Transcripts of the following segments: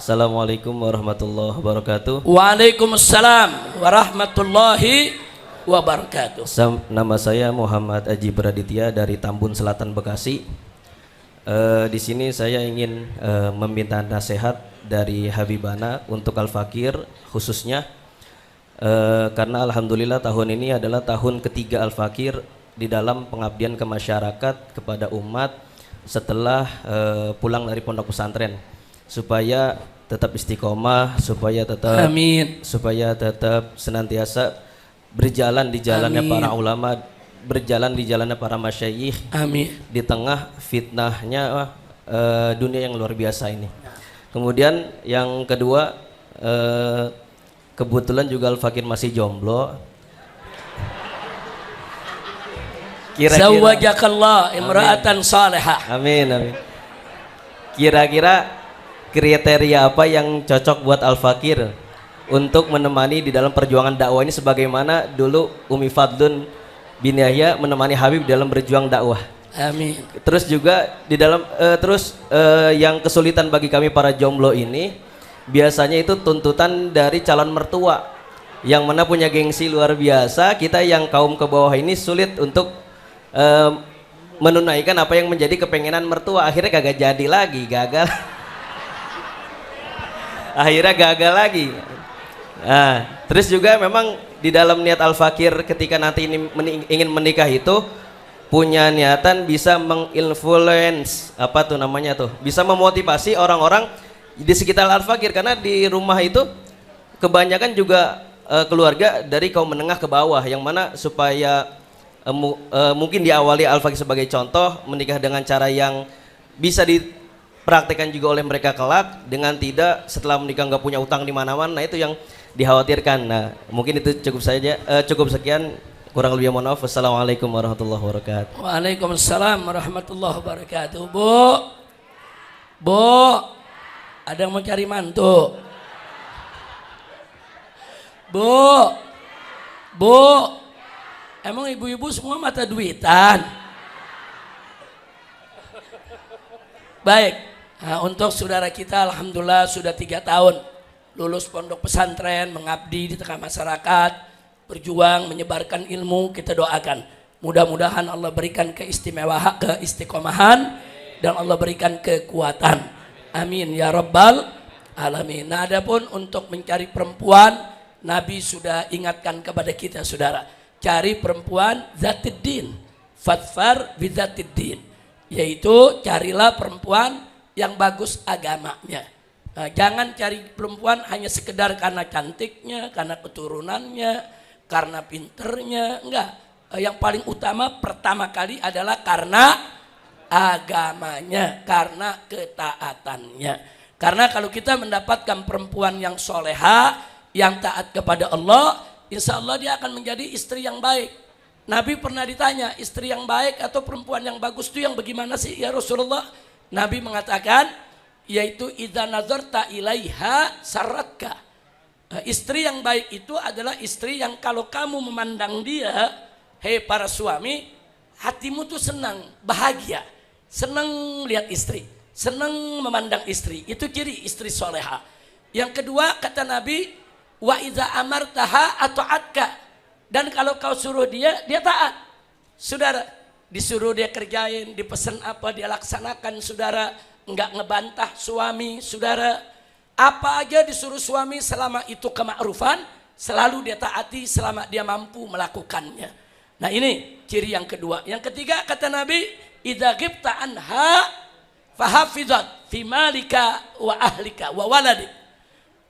Assalamualaikum warahmatullahi wabarakatuh. Waalaikumsalam warahmatullahi wabarakatuh. Nama saya Muhammad Aji Praditya dari Tambun Selatan, Bekasi. Di sini saya ingin meminta nasihat dari Habibana untuk Al-Fakir khususnya, karena alhamdulillah tahun ini adalah tahun ketiga Al-Fakir di dalam pengabdian ke masyarakat kepada umat setelah pulang dari pondok pesantren, supaya tetap istiqomah, supaya tetap senantiasa berjalan di jalannya para ulama, berjalan di jalannya para masyayikh. Amin. Di tengah fitnahnya dunia yang luar biasa ini. Kemudian yang kedua, kebetulan juga Al-Fakir masih jomblo. Zawwajakallah imra'atan salihah. Amin, amin. Kira-kira kriteria apa yang cocok buat Al-Fakir untuk menemani di dalam perjuangan dakwah ini, sebagaimana dulu Umi Fadlun bin Yahya menemani Habib dalam berjuang dakwah. Amin. Terus juga di dalam yang kesulitan bagi kami para jomblo ini biasanya itu tuntutan dari calon mertua yang mana punya gengsi luar biasa. Kita yang kaum ke bawah ini sulit untuk menunaikan apa yang menjadi kepengenan mertua, akhirnya kagak jadi lagi, gagal. Akhirnya gagal lagi. Nah, terus juga memang di dalam niat Al-Fakir ketika nanti ini ingin menikah itu punya niatan bisa menginfluence, apa tuh namanya tuh, bisa memotivasi orang-orang di sekitar Al-Fakir, karena di rumah itu kebanyakan juga keluarga dari kaum menengah ke bawah, yang mana supaya mungkin diawali Al-Fakir sebagai contoh menikah dengan cara yang bisa dipraktekkan juga oleh mereka kelak, dengan tidak setelah menikah nggak punya utang di mana-mana. Nah, itu yang dikhawatirkan. Nah, mungkin itu cukup saja, cukup sekian, kurang lebih mohon maaf. Wassalamualaikum warahmatullahi wabarakatuh. Waalaikumsalam warahmatullahi wabarakatuh. Bu, ada yang mau cari mantu? Bu, emang ibu-ibu semua mata duitan? Baik, nah, untuk saudara kita alhamdulillah sudah 3 tahun lulus pondok pesantren, mengabdi di tengah masyarakat, berjuang menyebarkan ilmu. Kita doakan mudah-mudahan Allah berikan keistiqomahan dan Allah berikan kekuatan, amin ya rabbal alamin. Nah, adapun untuk mencari perempuan, Nabi sudah ingatkan kepada kita, saudara, cari perempuan zatiddin, fadfar bizatiddin, yaitu carilah perempuan yang bagus agamanya. Nah, jangan cari perempuan hanya sekedar karena cantiknya, karena keturunannya, karena pinternya, enggak. Yang paling utama pertama kali adalah karena agamanya, karena ketaatannya. Karena kalau kita mendapatkan perempuan yang soleha, yang taat kepada Allah, insya Allah dia akan menjadi istri yang baik. Nabi pernah ditanya, istri yang baik atau perempuan yang bagus itu yang bagaimana sih ya Rasulullah? Nabi mengatakan, yaitu idza nazarta ilaiha saratka. Istri yang baik itu adalah istri yang kalau kamu memandang dia, hei para suami, hatimu tuh senang, bahagia, senang lihat istri, senang memandang istri. Itu ciri istri soleha. Yang kedua kata Nabi, wa idza amartaha ata'atka. Dan kalau kau suruh dia, dia taat. Saudara, disuruh dia kerjain, dipesan apa dia laksanakan, saudara. Enggak ngebantah suami, saudara. Apa aja disuruh suami selama itu kemakrufan, selalu dia taati selama dia mampu melakukannya. Nah, ini ciri yang kedua. Yang ketiga kata Nabi, idza ghibta anha fahafizat fi malika wa ahlika wa waladik.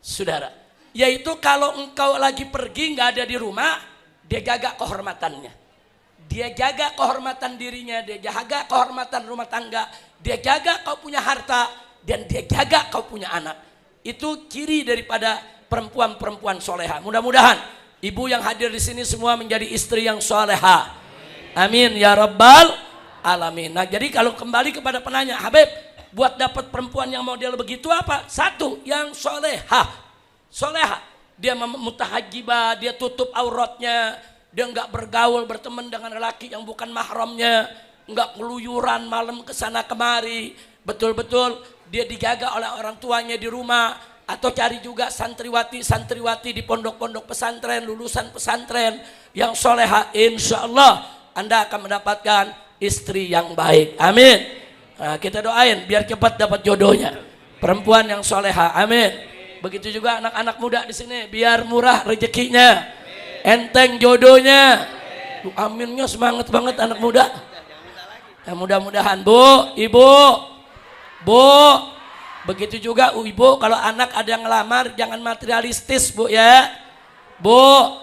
Saudara, yaitu kalau engkau lagi pergi nggak ada di rumah, dia jaga kehormatannya, dia jaga kehormatan dirinya, dia jaga kehormatan rumah tangga, dia jaga kau punya harta, dan dia jaga kau punya anak. Itu ciri daripada perempuan-perempuan soleha. Mudah-mudahan ibu yang hadir di sini semua menjadi istri yang soleha. Amin ya rabbal alamin. Nah, jadi kalau kembali kepada penanya, Habib, buat dapat perempuan yang model begitu apa? Satu, yang soleha. Soleha, dia mutahajibah, dia tutup auratnya, dia enggak bergaul berteman dengan lelaki yang bukan mahramnya, enggak keluyuran malam ke sana kemari, betul-betul dia dijaga oleh orang tuanya di rumah, atau cari juga santriwati di pondok-pondok pesantren, lulusan pesantren yang soleha, insya Allah Anda akan mendapatkan istri yang baik. Amin. Nah, kita doain biar cepat dapat jodohnya, perempuan yang soleha. Amin. Begitu juga anak-anak muda di sini, biar murah rezekinya, enteng jodohnya. Aminnya semangat banget anak muda. Nah, mudah-mudahan Bu, Ibu, Bu, begitu juga Ibu, kalau anak ada yang ngelamar jangan materialistis Bu ya. Bu,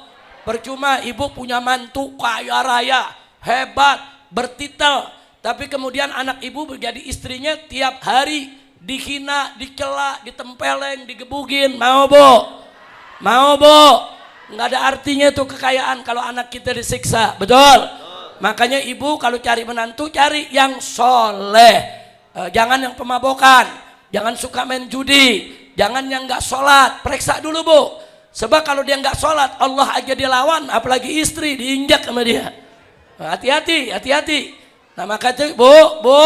percuma Ibu punya mantu kaya raya, hebat, bertitel, tapi kemudian anak Ibu menjadi istrinya tiap hari dihina, dicela, ditempeleng, digebugin. Mau Bu? Mau Bu? Nggak ada artinya tuh kekayaan kalau anak kita disiksa, betul? Makanya ibu kalau cari menantu cari yang soleh, jangan yang pemabokan, jangan suka main judi, jangan yang nggak sholat. Periksa dulu Bu, sebab kalau dia nggak sholat Allah aja dilawan, apalagi istri diinjak sama dia. Hati-hati, hati-hati. Nah makanya Bu,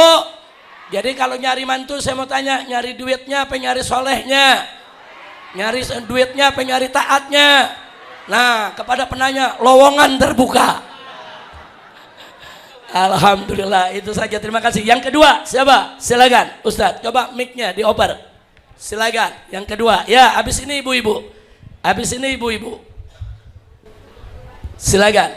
jadi kalau nyari mantu saya mau tanya, nyari duitnya apa nyari solehnya? Nyari duitnya apa nyari taatnya? Nah kepada penanya lowongan terbuka. Alhamdulillah, itu saja, terima kasih. Yang kedua siapa? Silakan Ustadz, coba mic-nya dioper. Silakan yang kedua. Ya, habis ini ibu-ibu. Habis ini ibu-ibu. Silakan.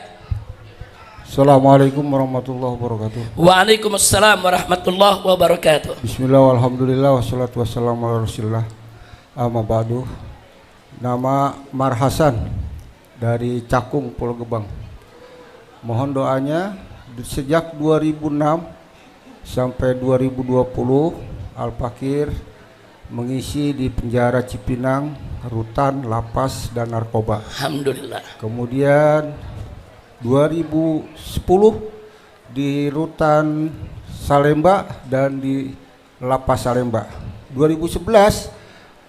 Assalamualaikum warahmatullahi wabarakatuh. Waalaikumsalam warahmatullahi wabarakatuh. Bismillah, alhamdulillah, wassalatu wassalamu ala rasulillah. Amma ba'du. Nama Mar Hasan dari Cakung, Pulau Gebang. Mohon doanya sejak 2006 sampai 2020 Al-Fakir mengisi di penjara Cipinang, rutan, lapas, dan narkoba. Alhamdulillah. Kemudian 2010 di rutan Salemba dan di lapas Salemba. 2011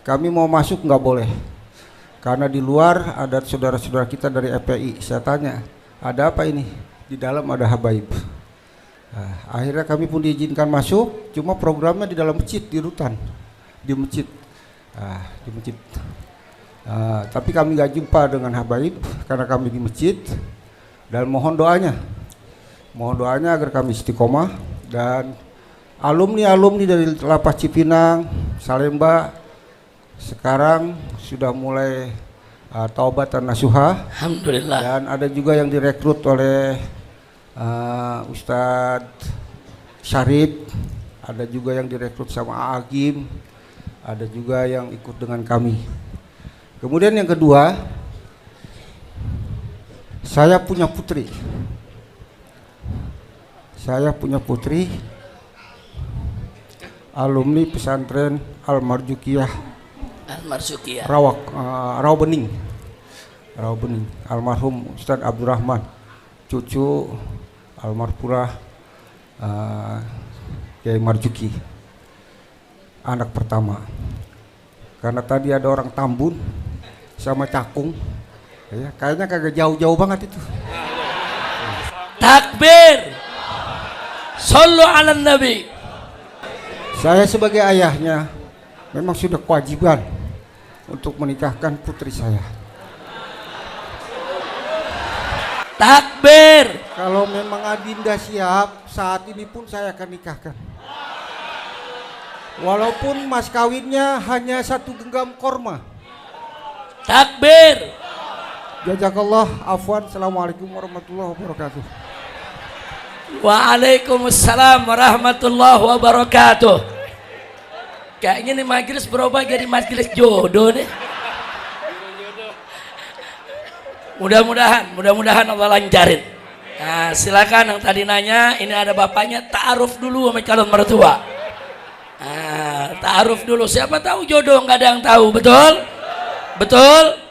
kami mau masuk nggak boleh karena di luar ada saudara-saudara kita dari FPI. Saya tanya, ada apa ini? Di dalam ada habaib. Nah, akhirnya kami pun diizinkan masuk, cuma programnya di dalam masjid, di rutan, di masjid. Di masjid. Tapi kami nggak jumpa dengan habaib karena kami di masjid. Dan mohon doanya agar kami istiqomah, dan alumni dari lapas Cipinang, Salemba sekarang sudah mulai taubat dan nasuha. Alhamdulillah. Dan ada juga yang direkrut oleh Ustadz Syarif, ada juga yang direkrut sama Agim, ada juga yang ikut dengan kami. Kemudian yang kedua, saya punya putri. Alumni pesantren Al-Marzuqiyah Rawabening. Almarhum Ustadz Abdurrahman, cucu almarhumah Kiai Marzuki, anak pertama. Karena tadi ada orang Tambun sama Cakung, ya, kayaknya kagak jauh-jauh banget itu. Takbir, sallu ala nabi. Saya sebagai ayahnya memang sudah kewajiban untuk menikahkan putri saya. Takbir. Kalau memang Adinda siap, saat ini pun saya akan nikahkan. Walaupun mas kawinnya hanya 1 genggam korma. Takbir. Jazakallah, afwan. Assalamualaikum warahmatullahi wabarakatuh. Waalaikumsalam warahmatullahi wabarakatuh. Kayaknya nih majelis berubah jadi majelis jodoh nih. Mudah-mudahan Allah lancarin. Nah, silakan yang tadi nanya, ini ada bapaknya, ta'aruf dulu sama calon mertua. Nah, ta'aruf dulu, siapa tahu jodoh, nggak ada yang tahu, betul? Betul?